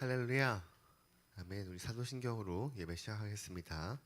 할렐루야. 아멘. 우리 사도신경으로 예배 시작하겠습니다.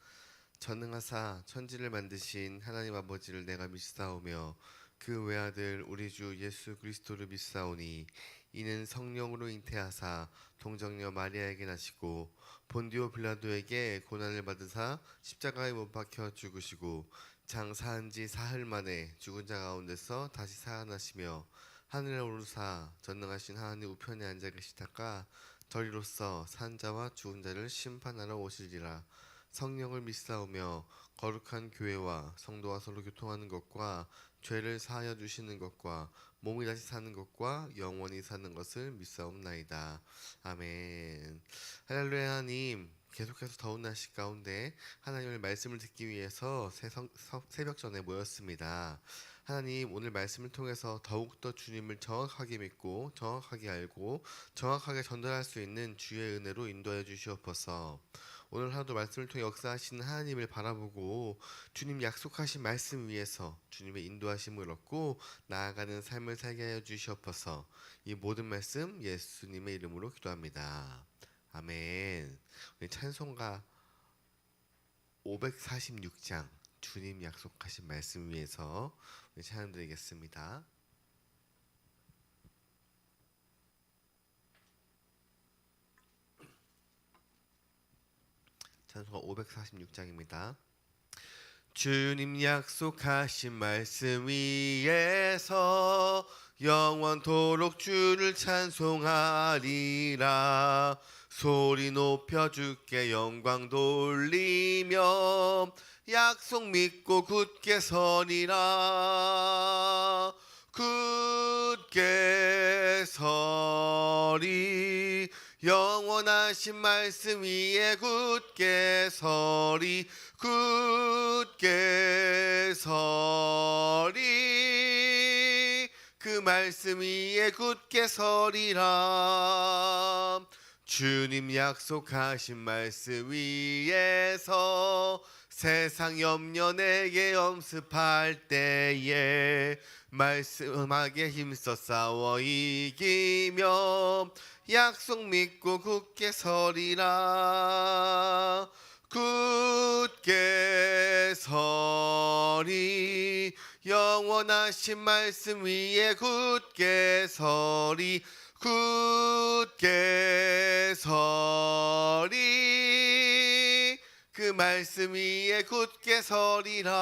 전능하사 천지를 만드신 하나님 아버지를 내가 믿사오며 그 외아들 우리 주 예수 그리스도를 믿사오니 이는 성령으로 잉태하사 동정녀 마리아에게 나시고 본디오 빌라도에게 고난을 받으사 십자가에 못 박혀 죽으시고 장사한 지 사흘 만에 죽은 자 가운데서 다시 살아나시며 하늘에 오르사 전능하신 하나님 우편에 앉아 계시다가 저리로서 산 자와 죽은 자를 심판하러 오시리라. 성령을 믿사오며 거룩한 교회와 성도와 서로 교통하는 것과 죄를 사하여 주시는 것과 몸이 다시 사는 것과 영원히 사는 것을 믿사옵나이다. 아멘. 할렐루야. 하나님, 계속해서 더운 날씨 가운데 하나님의 말씀을 듣기 위해서 새벽 전에 모였습니다. 하나님, 오늘 말씀을 통해서 더욱더 주님을 정확하게 믿고 정확하게 알고 정확하게 전달할 수 있는 주의 은혜로 인도해 주시옵소서. 오늘 하루도 말씀을 통해 역사하시는 하나님을 바라보고 주님 약속하신 말씀 위에서 주님의 인도하심을 얻고 나아가는 삶을 살게 하여 주시옵소서. 이 모든 말씀 예수님의 이름으로 기도합니다. 아멘. 우리 찬송가 546장 주님 약속하신 말씀 위에서 우리 찬양 드리겠습니다. 찬송가 546장입니다. 주님 약속하신 말씀 위에서 영원토록 주를 찬송하리라. 소리 높여 주께 영광 돌리며 약속 믿고 굳게 서리라. 굳게 서리. 영원하신 말씀 위에 굳게 서리. 굳게 서리. 그 말씀 위에 굳게 서리라. 주님 약속하신 말씀 위에서 세상 염려 내게 엄습할 때에 말씀하게 힘써 싸워 이기며 약속 믿고 굳게 서리라. 굳게 서리. 영원하신 말씀 위에 굳게 서리. 굳게 서리. 그 말씀 위에 굳게 서리라.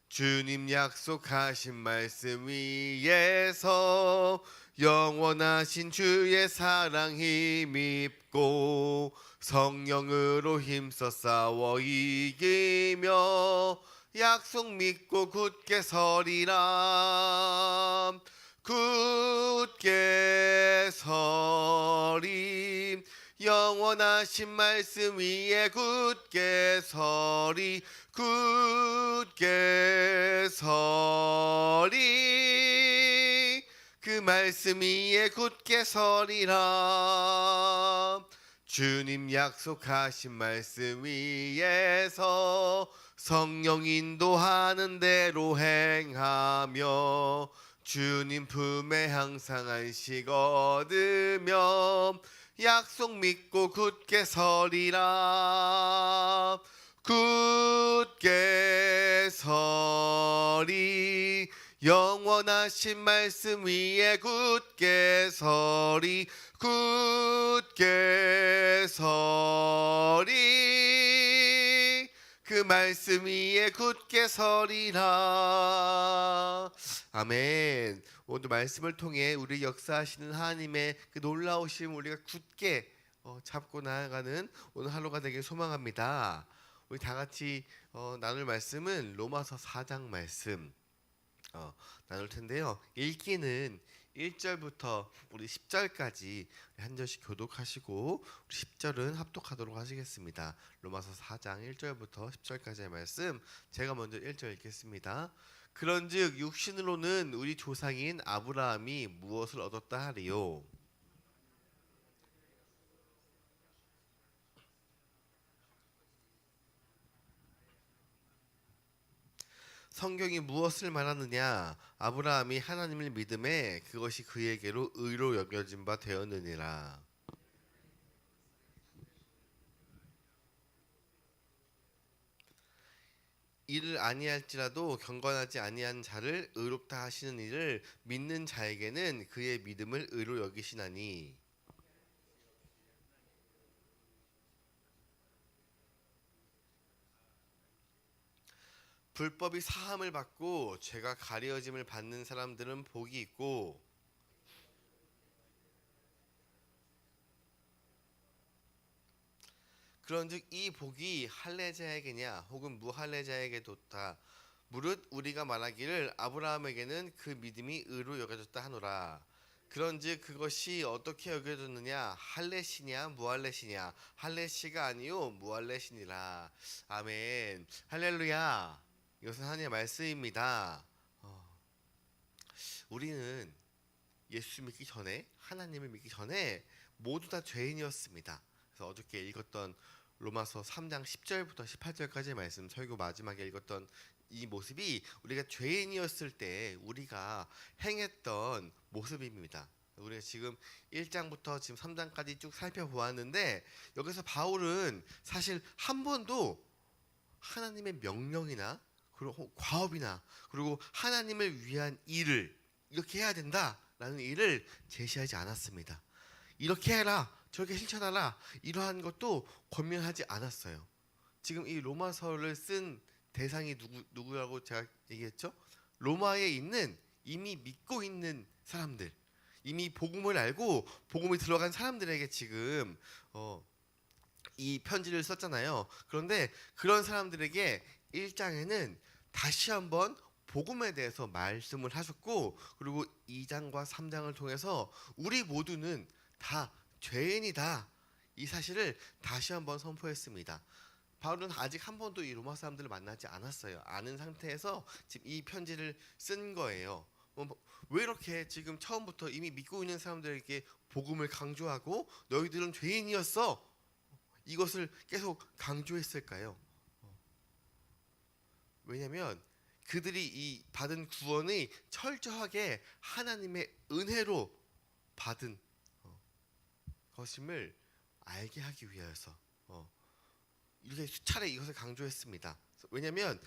주님 약속하신 말씀 위에서 영원하신 주의 사랑 힘입고 성령으로 힘써 싸워 이기며 약속 믿고 굳게 서리라. 굳게 서리. 영원하신 말씀 위에 굳게 서리. 굳게 서리. 그 말씀 위에 굳게 서리라. 주님 약속하신 말씀 위에서 성령 인도하는 대로 행하며 주님 품에 항상 안식 얻으며 약속 믿고 굳게 서리라. 굳게 서리. 영원하신 말씀 위에 굳게 서리. 굳게 서리. 그 말씀 위에 굳게 서리라. 아멘. 오늘 말씀을 통해 우리 역사하시는 하나님의 그 놀라우심 우리가 굳게 잡고 나아가는 오늘 하루가 되길 소망합니다. 우리 다 같이 나눌 말씀은 로마서 4장 말씀 나눌 텐데요. 읽기는 1절부터 우리 10절까지 한 절씩 교독하시고 10절은 합독하도록 하시겠습니다. 로마서 4장 1절부터 10절까지의 말씀 제가 먼저 1절 읽겠습니다. 그런즉 육신으로는 우리 조상인 아브라함이 무엇을 얻었다 하리요? 성경이 무엇을 말하느냐? 아브라함이 하나님을 믿음에 그것이 그에게로 의로 여겨진 바 되었느니라. 이를 아니할지라도 경건하지 아니한 자를 의롭다 하시는 이를 믿는 자에게는 그의 믿음을 의로 여기시나니. 불법이 사함을 받고 죄가 가려짐을 받는 사람들은 복이 있고, 그런즉 이 복이 할례자에게냐 혹은 무할례자에게 뒀다. 무릇 우리가 말하기를 아브라함에게는 그 믿음이 의로 여겨졌다 하노라. 그런즉 그것이 어떻게 여겨졌느냐? 할례시냐 무할례시냐? 할례시가 아니요 무할례시니라. 아멘. 할렐루야. 이것은 하나님의 말씀입니다. 우리는 예수 믿기 전에, 하나님을 믿기 전에 모두 다 죄인이었습니다. 그래서 어저께 읽었던 로마서 3장 10절부터 18절까지의 말씀, 설교 마지막에 읽었던 이 모습이 우리가 죄인이었을 때 우리가 행했던 모습입니다. 우리가 지금 1장부터 지금 3장까지 쭉 살펴보았는데, 여기서 바울은 사실 한 번도 하나님의 명령이나 그리고 과업이나 그리고 하나님을 위한 일을 이렇게 해야 된다라는 일을 제시하지 않았습니다. 이렇게 해라, 저렇게 실천하라, 이러한 것도 권면하지 않았어요. 지금 이 로마서를 쓴 대상이 누구라고 제가 얘기했죠? 로마에 있는 이미 믿고 있는 사람들, 이미 복음을 알고 복음이 들어간 사람들에게 지금 이 편지를 썼잖아요. 그런데 그런 사람들에게 1장에는 다시 한번 복음에 대해서 말씀을 하셨고, 그리고 2장과 3장을 통해서 우리 모두는 다 죄인이다, 이 사실을 다시 한번 선포했습니다. 바울은 아직 한 번도 이 로마 사람들을 만나지 않았어요. 아는 상태에서 지금 이 편지를 쓴 거예요. 왜 이렇게 지금 처음부터 이미 믿고 있는 사람들에게 복음을 강조하고 너희들은 죄인이었어, 이것을 계속 강조했을까요? 왜냐하면 그들이 이 받은 구원이 철저하게 하나님의 은혜로 받은 것임을 알게 하기 위해서 이렇게 수차례 이것을 강조했습니다. 왜냐하면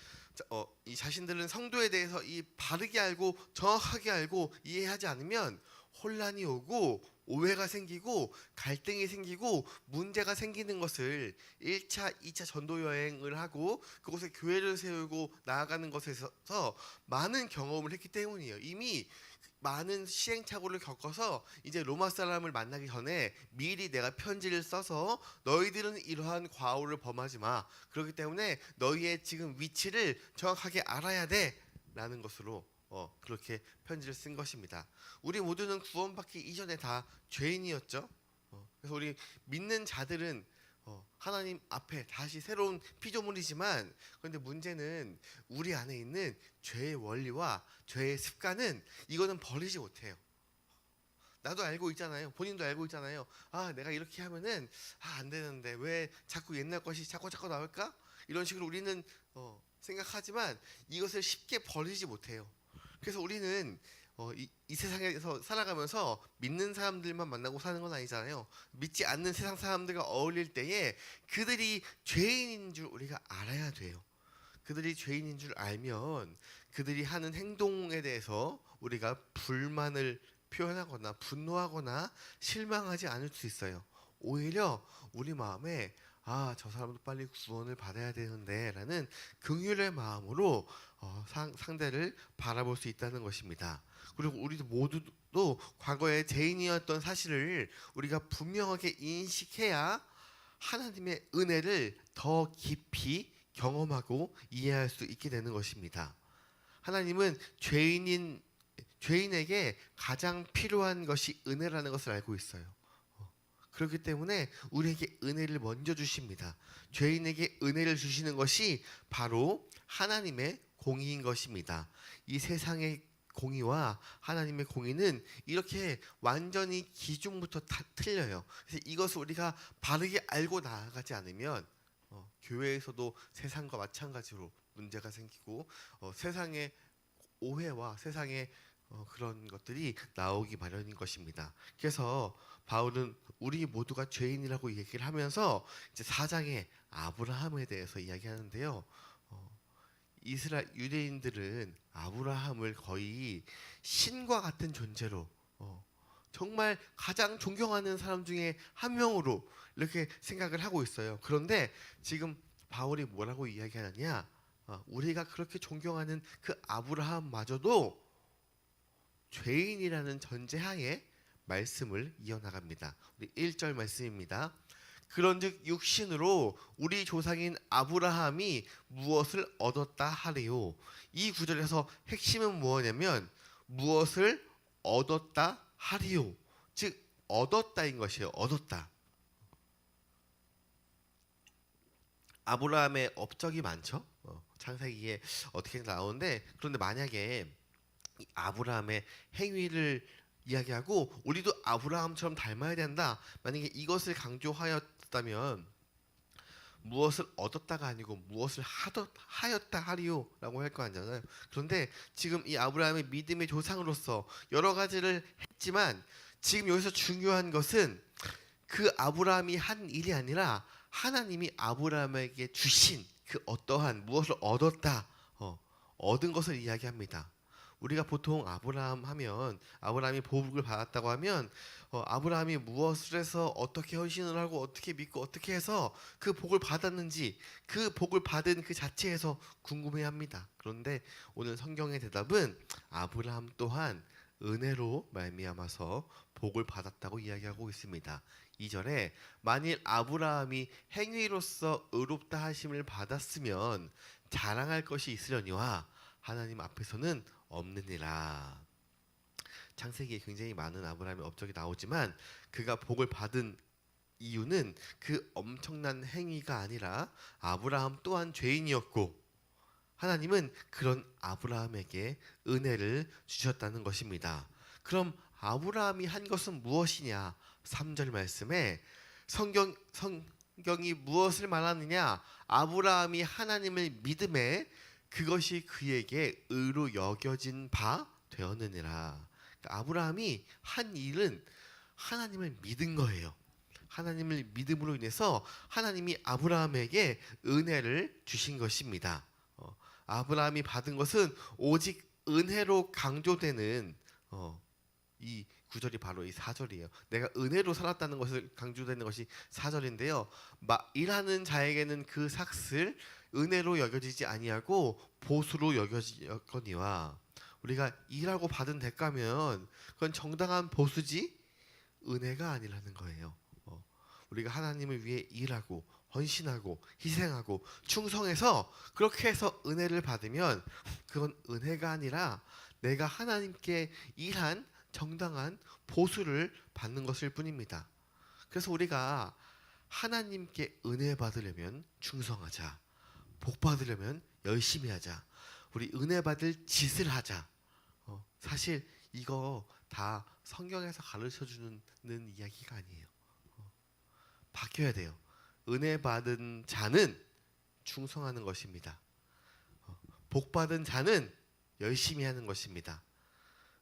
이 자신들은 성도에 대해서 이 바르게 알고 정확하게 알고 이해하지 않으면 혼란이 오고 오해가 생기고 갈등이 생기고 문제가 생기는 것을 1차, 2차 전도 여행을 하고 그곳에 교회를 세우고 나아가는 것에서 많은 경험을 했기 때문이에요. 이미 많은 시행착오를 겪어서 이제 로마 사람을 만나기 전에 미리 내가 편지를 써서 너희들은 이러한 과오를 범하지 마, 그렇기 때문에 너희의 지금 위치를 정확하게 알아야 돼 라는 것으로 그렇게 편지를 쓴 것입니다. 우리 모두는 구원받기 이전에 다 죄인이었죠. 그래서 우리 믿는 자들은 하나님 앞에 다시 새로운 피조물이지만, 그런데 문제는 우리 안에 있는 죄의 원리와 죄의 습관은 이거는 버리지 못해요. 나도 알고 있잖아요. 본인도 알고 있잖아요. 아, 내가 이렇게 하면은 안 되는데 왜 자꾸 옛날 것이 자꾸 나올까? 이런 식으로 우리는 생각하지만 이것을 쉽게 버리지 못해요. 그래서 우리는 이 세상에서 살아가면서 믿는 사람들만 만나고 사는 건 아니잖아요. 믿지 않는 세상 사람들과 어울릴 때에 그들이 죄인인 줄 우리가 알아야 돼요. 그들이 죄인인 줄 알면 그들이 하는 행동에 대해서 우리가 불만을 표현하거나 분노하거나 실망하지 않을 수 있어요. 오히려 우리 마음에 저 사람도 빨리 구원을 받아야 되는데 라는 긍휼의 마음으로 상대를 바라볼 수 있다는 것입니다. 그리고 우리도 모두도 과거에 죄인이었던 사실을 우리가 분명하게 인식해야 하나님의 은혜를 더 깊이 경험하고 이해할 수 있게 되는 것입니다. 하나님은 죄인에게 가장 필요한 것이 은혜라는 것을 알고 있어요. 그렇기 때문에 우리에게 은혜를 먼저 주십니다. 죄인에게 은혜를 주시는 것이 바로 하나님의 공의인 것입니다. 이 세상의 공의와 하나님의 공의는 이렇게 완전히 기준부터 다 틀려요. 그래서 이것을 우리가 바르게 알고 나아가지 않으면 교회에서도 세상과 마찬가지로 문제가 생기고 세상의 오해와 세상의 그런 것들이 나오기 마련인 것입니다. 그래서 바울은 우리 모두가 죄인이라고 얘기를 하면서 이제 4장에 아브라함에 대해서 이야기하는데요. 이스라엘 유대인들은 아브라함을 거의 신과 같은 존재로 정말 가장 존경하는 사람 중에 한 명으로 이렇게 생각을 하고 있어요. 그런데 지금 바울이 뭐라고 이야기하느냐? 우리가 그렇게 존경하는 그 아브라함마저도 죄인이라는 전제하에 말씀을 이어나갑니다. 우리 1절 말씀입니다. 그런즉 육신으로 우리 조상인 아브라함이 무엇을 얻었다 하래요. 이 구절에서 핵심은 무엇이냐면 무엇을 얻었다 하리요. 즉 얻었다인 것이에요. 얻었다. 아브라함의 업적이 많죠. 창세기에 어떻게 나오는데 그런데 만약에 이 아브라함의 행위를 이야기하고 우리도 아브라함처럼 닮아야 된다. 만약에 이것을 강조하였다면 무엇을 얻었다가 아니고 무엇을 하였다 하리요라고 할 거 아니잖아요. 그런데 지금 이 아브라함의 믿음의 조상으로서 여러 가지를 했지만 지금 여기서 중요한 것은 그 아브라함이 한 일이 아니라 하나님이 아브라함에게 주신 그 어떠한 무엇을 얻었다, 얻은 것을 이야기합니다. 우리가 보통 아브라함 하면 아브라함이 복을 받았다고 하면 아브라함이 무엇을 해서 어떻게 헌신을 하고 어떻게 믿고 어떻게 해서 그 복을 받았는지 그 복을 받은 그 자체에서 궁금해합니다. 그런데 오늘 성경의 대답은 아브라함 또한 은혜로 말미암아서 복을 받았다고 이야기하고 있습니다. 2절에 만일 아브라함이 행위로서 의롭다 하심을 받았으면 자랑할 것이 있으려니와 하나님 앞에서는 없느니라. 창세기에 굉장히 많은 아브라함의 업적이 나오지만 그가 복을 받은 이유는 그 엄청난 행위가 아니라 아브라함 또한 죄인이었고 하나님은 그런 아브라함에게 은혜를 주셨다는 것입니다. 그럼 아브라함이 한 것은 무엇이냐? 3절 말씀에 성경이 무엇을 말하느냐? 아브라함이 하나님을 믿음에 그것이 그에게 의로 여겨진 바 되었느니라. 그러니까 아브라함이 한 일은 하나님을 믿은 거예요. 하나님을 믿음으로 인해서 하나님이 아브라함에게 은혜를 주신 것입니다. 아브라함이 받은 것은 오직 은혜로 강조되는 이 구절이 바로 이 4절이에요. 내가 은혜로 살았다는 것을 강조되는 것이 4절인데요. 일하는 자에게는 그 삭슬 은혜로 여겨지지 아니하고 보수로 여겨지거니와. 우리가 일하고 받은 대가면 그건 정당한 보수지 은혜가 아니라는 거예요. 우리가 하나님을 위해 일하고 헌신하고 희생하고 충성해서 그렇게 해서 은혜를 받으면 그건 은혜가 아니라 내가 하나님께 일한 정당한 보수를 받는 것일 뿐입니다. 그래서 우리가 하나님께 은혜 받으려면 충성하자. 복 받으려면 열심히 하자. 우리 은혜 받을 짓을 하자. 사실 이거 다 성경에서 가르쳐주는 이야기가 아니에요. 바뀌어야 돼요. 은혜 받은 자는 충성하는 것입니다. 복 받은 자는 열심히 하는 것입니다.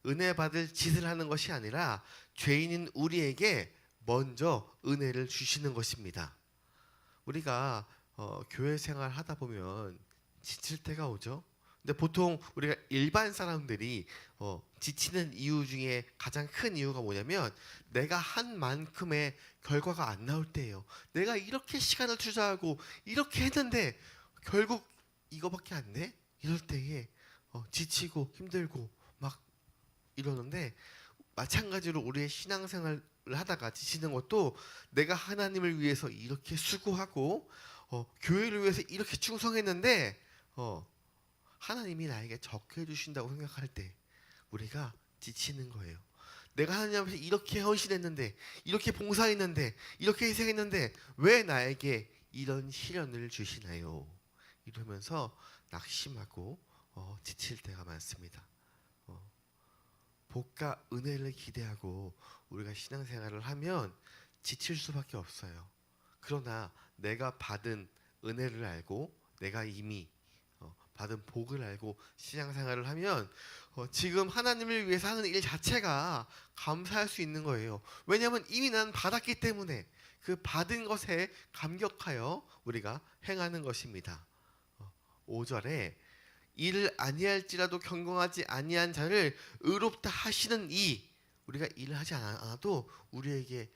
은혜 받을 짓을 하는 것이 아니라 죄인인 우리에게 먼저 은혜를 주시는 것입니다. 우리가 교회 생활 하다 보면 지칠 때가 오죠. 근데 보통 우리가 일반 사람들이 지치는 이유 중에 가장 큰 이유가 뭐냐면 내가 한 만큼의 결과가 안 나올 때예요. 내가 이렇게 시간을 투자하고 이렇게 했는데 결국 이거밖에 안 돼? 이럴 때에 지치고 힘들고 막 이러는데 마찬가지로 우리의 신앙생활을 하다가 지치는 것도 내가 하나님을 위해서 이렇게 수고하고 교회를 위해서 이렇게 충성했는데 하나님이 나에게 적게 해주신다고 생각할 때 우리가 지치는 거예요. 내가 하나님 앞에서 이렇게 헌신했는데 이렇게 봉사했는데 이렇게 희생했는데 왜 나에게 이런 시련을 주시나요? 이러면서 낙심하고 지칠 때가 많습니다. 복과 은혜를 기대하고 우리가 신앙생활을 하면 지칠 수밖에 없어요. 그러나 내가 받은 은혜를 알고 내가 이미 받은 복을 알고 신앙생활을 하면 지금 하나님을 위해서 하는 일 자체가 감사할 수 있는 거예요. 왜냐하면 이미 난 받았기 때문에 그 받은 것에 감격하여 우리가 행하는 것입니다. 5절에 일을 아니할지라도 경건하지 아니한 자를 의롭다 하시는 이, 우리가 일을 하지 않아도 우리에게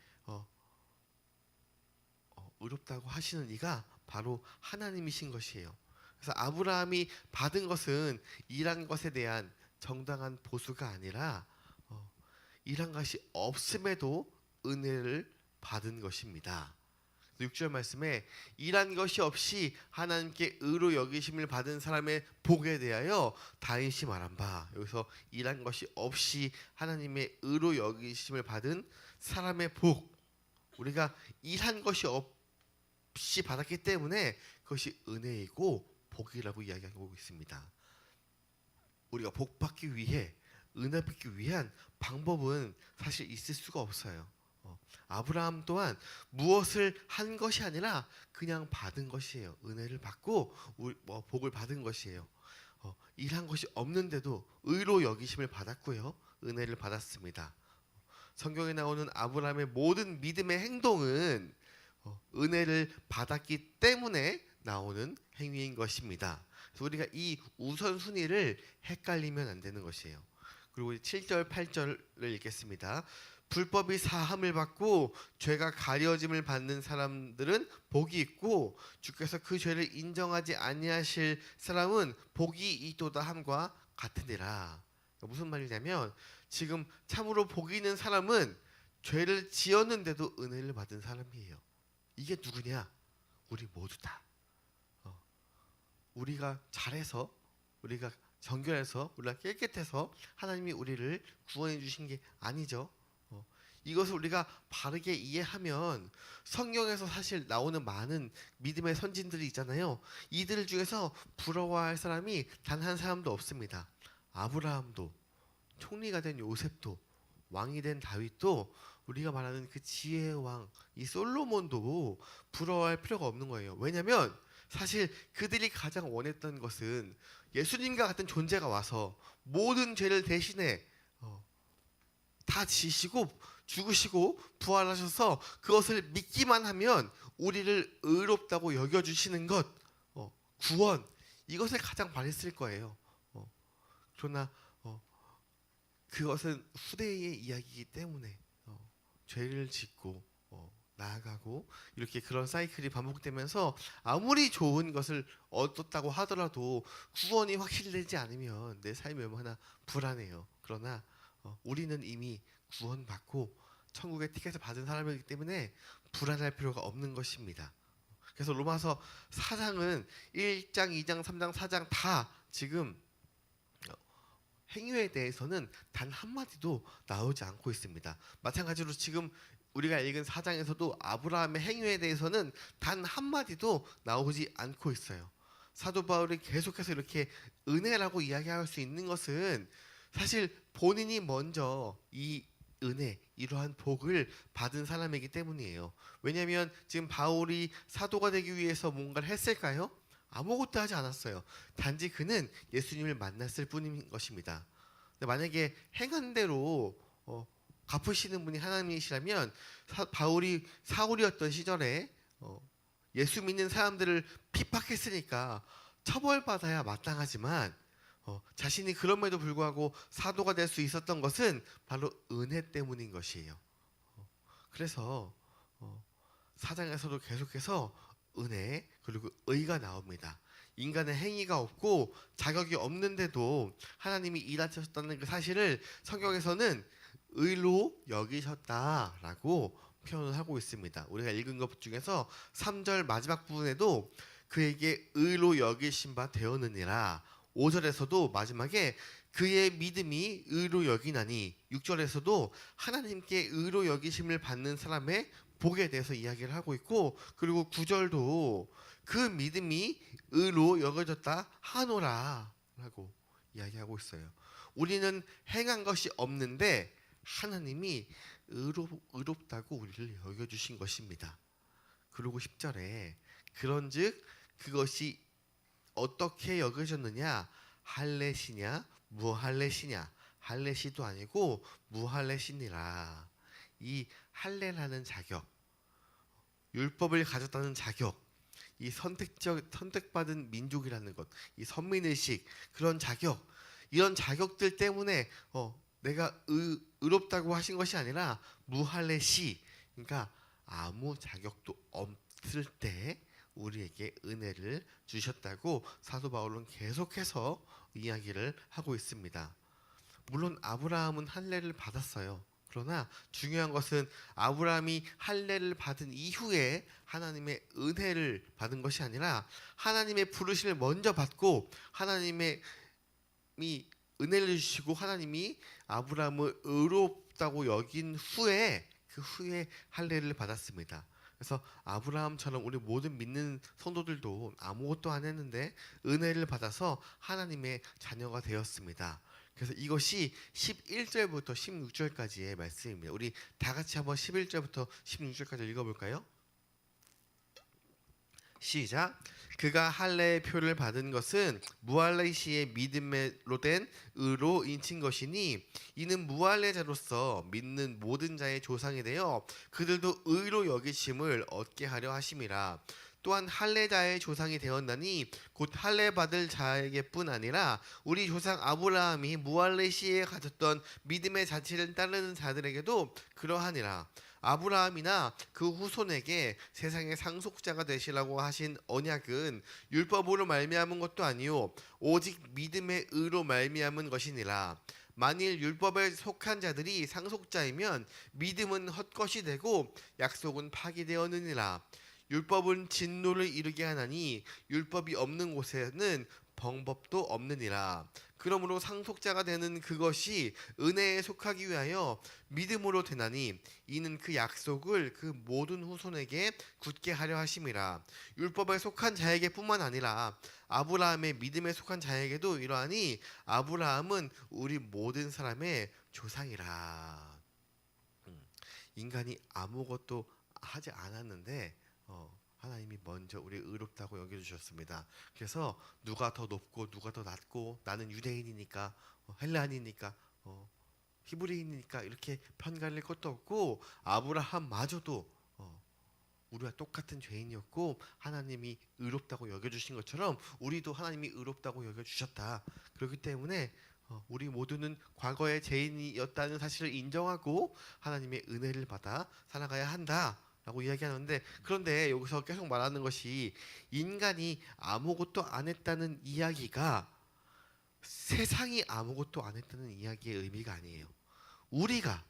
의롭다고 하시는 이가 바로 하나님이신 것이에요. 그래서 아브라함이 받은 것은 일한 것에 대한 정당한 보수가 아니라 일한 것이 없음에도 은혜를 받은 것입니다. 6절 말씀에 일한 것이 없이 하나님께 의로 여기심을 받은 사람의 복에 대하여 다윗이 말한 바, 여기서 일한 것이 없이 하나님의 의로 여기심을 받은 사람의 복, 우리가 일한 것이 없이 받았기 때문에 그것이 은혜이고 복이라고 이야기하고 있습니다. 우리가 복 받기 위해, 은혜 받기 위한 방법은 사실 있을 수가 없어요. 아브라함 또한 무엇을 한 것이 아니라 그냥 받은 것이에요. 은혜를 받고 복을 받은 것이에요. 일한 것이 없는데도 의로 여기심을 받았고요, 은혜를 받았습니다. 성경에 나오는 아브라함의 모든 믿음의 행동은 은혜를 받았기 때문에 나오는 행위인 것입니다. 그래서 우리가 이 우선순위를 헷갈리면 안 되는 것이에요. 그리고 7절 8절을 읽겠습니다. 불법이 사함을 받고 죄가 가려짐을 받는 사람들은 복이 있고 주께서 그 죄를 인정하지 아니하실 사람은 복이 있도다 함과 같으니라. 무슨 말이냐면 지금 참으로 복이 있는 사람은 죄를 지었는데도 은혜를 받은 사람이에요. 이게 누구냐? 우리 모두 다. 우리가 잘해서, 우리가 정결해서, 우리가 깨끗해서 하나님이 우리를 구원해 주신 게 아니죠. 이것을 우리가 바르게 이해하면 성경에서 사실 나오는 많은 믿음의 선진들이 있잖아요. 이들 중에서 부러워할 사람이 단 한 사람도 없습니다. 아브라함도, 총리가 된 요셉도, 왕이 된 다윗도, 우리가 말하는 그 지혜의 왕, 이 솔로몬도 부러워할 필요가 없는 거예요. 왜냐하면 사실 그들이 가장 원했던 것은 예수님과 같은 존재가 와서 모든 죄를 대신해 다 지시고 죽으시고 부활하셔서 그것을 믿기만 하면 우리를 의롭다고 여겨주시는 것, 구원, 이것을 가장 바랬을 거예요. 그러나 그것은 후대의 이야기이기 때문에 죄를 짓고 나아가고 이렇게 그런 사이클이 반복되면서 아무리 좋은 것을 얻었다고 하더라도 구원이 확실되지 않으면 내 삶이 얼마나 불안해요. 그러나 우리는 이미 구원받고 천국의 티켓을 받은 사람이기 때문에 불안할 필요가 없는 것입니다. 그래서 로마서 4장은 1장, 2장, 3장, 4장 다 지금 행위에 대해서는 단 한마디도 나오지 않고 있습니다. 마찬가지로 지금 우리가 읽은 4장에서도 아브라함의 행위에 대해서는 단 한마디도 나오지 않고 있어요. 사도 바울이 계속해서 이렇게 은혜라고 이야기할 수 있는 것은 사실 본인이 먼저 이 은혜, 이러한 복을 받은 사람이기 때문이에요. 왜냐하면 지금 바울이 사도가 되기 위해서 뭔가를 했을까요? 아무것도 하지 않았어요. 단지 그는 예수님을 만났을 뿐인 것입니다. 근데 만약에 행한 대로 갚으시는 분이 하나님이시라면 바울이 사울이었던 시절에 예수 믿는 사람들을 핍박했으니까 처벌받아야 마땅하지만 자신이 그럼에도 불구하고 사도가 될 수 있었던 것은 바로 은혜 때문인 것이에요. 그래서 사장에서도 계속해서 은혜 그리고 의가 나옵니다. 인간의 행위가 없고 자격이 없는데도 하나님이 일하셨다는 그 사실을 성경에서는 의로 여기셨다라고 표현을 하고 있습니다. 우리가 읽은 것 중에서 3절 마지막 부분에도 그에게 의로 여기신 바 되었느니라, 5절에서도 마지막에 그의 믿음이 의로 여기나니, 6절에서도 하나님께 의로 여기심을 받는 사람의 복에 대해서 이야기를 하고 있고, 그리고 9절도 그 믿음이 의로 여겨졌다 하노라 라고 이야기하고 있어요. 우리는 행한 것이 없는데 하나님이 의롭다고 우리를 여겨주신 것입니다. 그리고 10절에 그런즉 그것이 어떻게 여겨졌느냐? 할례시냐 무할례시냐? 할례시도 아니고 무할례시니라. 이 할례라는 자격, 율법을 가졌다는 자격, 이 선택받은 민족이라는 것, 이 선민의식, 그런 자격, 이런 자격들 때문에 내가 의롭다고 하신 것이 아니라 무할례시, 그러니까 아무 자격도 없을 때 우리에게 은혜를 주셨다고 사도 바울은 계속해서 이야기를 하고 있습니다. 물론 아브라함은 할례를 받았어요. 그러나 중요한 것은 아브라함이 할례를 받은 이후에 하나님의 은혜를 받은 것이 아니라 하나님의 부르심을 먼저 받고 하나님의 은혜를 주시고 하나님이 아브라함을 의롭다고 여긴 후에 그 후에 할례를 받았습니다. 그래서 아브라함처럼 우리 모든 믿는 성도들도 아무것도 안 했는데 은혜를 받아서 하나님의 자녀가 되었습니다. 그래서 이것이 11절부터 16절까지의 말씀입니다. 우리 다 같이 한번 11절부터 16절까지 읽어볼까요? 시작. 그가 할례의 표를 받은 것은 무할례시의 믿음으로 된 의로 인친 것이니 이는 무할례자로서 믿는 모든 자의 조상이 되어 그들도 의로 여기심을 얻게 하려 하심이라. 또한 할례자의 조상이 되었나니 곧 할례 받을 자에게뿐 아니라 우리 조상 아브라함이 무할례시에 가졌던 믿음의 자취를 따르는 자들에게도 그러하니라. 아브라함이나 그 후손에게 세상의 상속자가 되시라고 하신 언약은 율법으로 말미암은 것도 아니요 오직 믿음의 의로 말미암은 것이니라. 만일 율법에 속한 자들이 상속자이면 믿음은 헛것이 되고 약속은 파기되었느니라. 율법은 진노를 이루게 하나니 율법이 없는 곳에는 방법도 없느니라. 그러므로 상속자가 되는 그것이 은혜에 속하기 위하여 믿음으로 되나니 이는 그 약속을 그 모든 후손에게 굳게 하려 하심이라. 율법에 속한 자에게 뿐만 아니라 아브라함의 믿음에 속한 자에게도 이러하니 아브라함은 우리 모든 사람의 조상이라. 인간이 아무것도 하지 않았는데 하나님이 먼저 우리 의롭다고 여겨주셨습니다. 그래서 누가 더 높고 누가 더 낮고 나는 유대인이니까 헬라인이니까 히브리인이니까 이렇게 편가릴 것도 없고 아브라함마저도 우리와 똑같은 죄인이었고 하나님이 의롭다고 여겨주신 것처럼 우리도 하나님이 의롭다고 여겨주셨다. 그렇기 때문에 우리 모두는 과거의 죄인이었다는 사실을 인정하고 하나님의 은혜를 받아 살아가야 한다 라고 이야기하는데, 그런데 여기서 계속 말하는 것이 인간이 아무것도 안 했다는 이야기가 세상이 아무것도 안 했다는 이야기의 의미가 아니에요. 우리가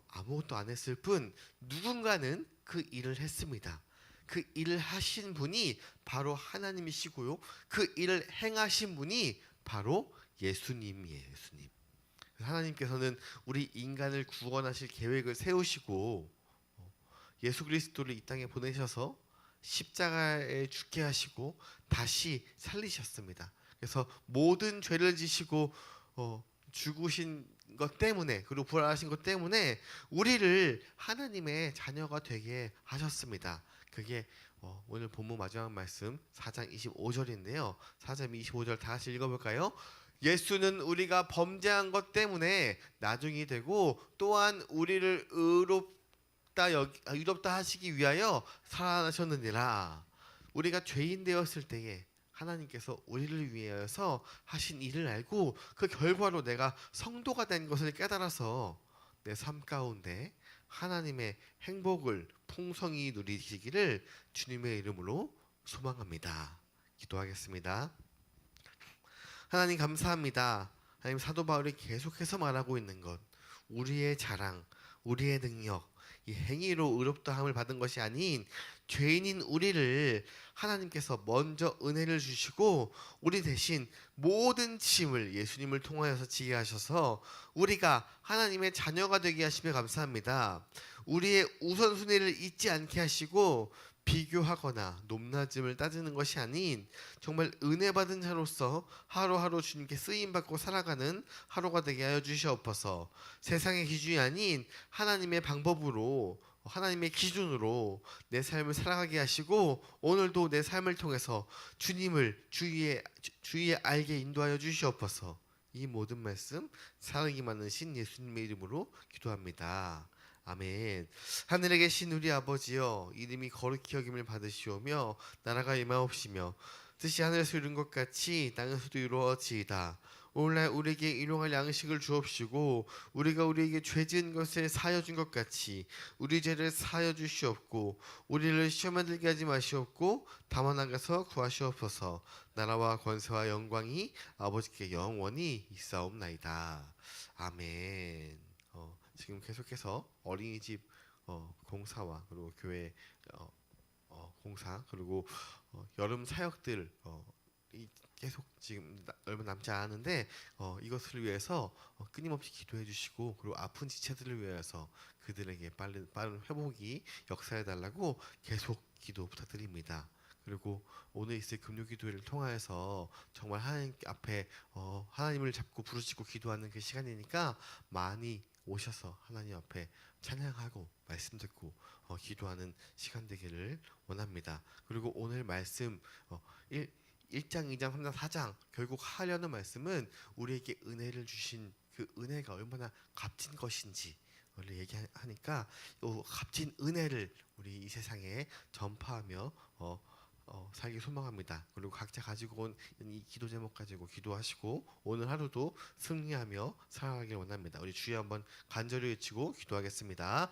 아무것도 안 했을 뿐 누군가는 그 일을 했습니다. 그 일을 하신 분이 바로 하나님이시고요. 그 일을 행하신 분이 바로 예수님이에요. 예수님. 하나님께서는 우리 인간을 구원하실 계획을 세우시고 예수 그리스도를 이 땅에 보내셔서 십자가에 죽게 하시고 다시 살리셨습니다. 그래서 모든 죄를 지시고 죽으신 것 때문에, 그리고 부활하신 것 때문에 우리를 하나님의 자녀가 되게 하셨습니다. 그게 오늘 본문 마지막 말씀 4장 25절인데요. 4장 25절 다 같이 읽어볼까요? 예수는 우리가 범죄한 것 때문에 나중이 되고 또한 우리를 의롭다 하시기 위하여 살아나셨느니라. 우리가 죄인 되었을 때에 하나님께서 우리를 위하여서 하신 일을 알고 그 결과로 내가 성도가 된 것을 깨달아서 내 삶 가운데 하나님의 행복을 풍성히 누리시기를 주님의 이름으로 소망합니다. 기도하겠습니다. 하나님 감사합니다. 하나님, 사도 바울이 계속해서 말하고 있는 것, 우리의 자랑, 우리의 능력, 이 행위로 의롭다함을 받은 것이 아닌 죄인인 우리를 하나님께서 먼저 은혜를 주시고 우리 대신 모든 짐을 예수님을 통하여서 지게 하셔서 우리가 하나님의 자녀가 되게 하시며 감사합니다. 우리의 우선순위를 잊지 않게 하시고 비교하거나 높낮음을 따지는 것이 아닌 정말 은혜 받은 자로서 하루하루 주님께 쓰임받고 살아가는 하루가 되게 하여 주시옵소서. 세상의 기준이 아닌 하나님의 방법으로 하나님의 기준으로 내 삶을 살아가게 하시고 오늘도 내 삶을 통해서 주님을 주위에 알게 인도하여 주시옵소서. 이 모든 말씀 사랑이 많으신 예수님의 이름으로 기도합니다. 아멘. 하늘에 계신 우리 아버지여, 이름이 거룩히 여김을 받으시오며 나라가 임하옵시며 뜻이 하늘에서 이룬 것 같이 땅에서도 이루어지이다. 오늘날 우리에게 일용할 양식을 주옵시고 우리가 우리에게 죄 지은 것을 사하여 준 것 같이 우리 죄를 사하여 주시옵고 우리를 시험에 들게 하지 마시옵고 다만 나가서 구하시옵소서. 나라와 권세와 영광이 아버지께 영원히 있사옵나이다. 아멘. 지금 계속해서 어린이집 공사와 그리고 교회 공사 그리고 여름 사역들 계속 지금 얼마 남지 않았는데 이것을 위해서 끊임없이 기도해 주시고 그리고 아픈 지체들을 위해서 그들에게 빠른 회복이 역사해 달라고 계속 기도 부탁드립니다. 그리고 오늘 있을 금요기도회를 통하여서 정말 하나님 앞에 하나님을 잡고 부르짖고 기도하는 그 시간이니까 많이 오셔서 하나님 앞에 찬양하고 말씀 듣고 기도하는 시간 되기를 원합니다. 그리고 오늘 말씀 1장, 2장, 3장, 4장 결국 하려는 말씀은 우리에게 은혜를 주신 그 은혜가 얼마나 값진 것인지 를 얘기하니까 이 값진 은혜를 우리 이 세상에 전파하며 살기 소망합니다. 그리고 각자 가지고 온 이 기도 제목 가지고 기도하시고 오늘 하루도 승리하며 살아가길 원합니다. 우리 주여 한번 간절히 외치고 기도하겠습니다.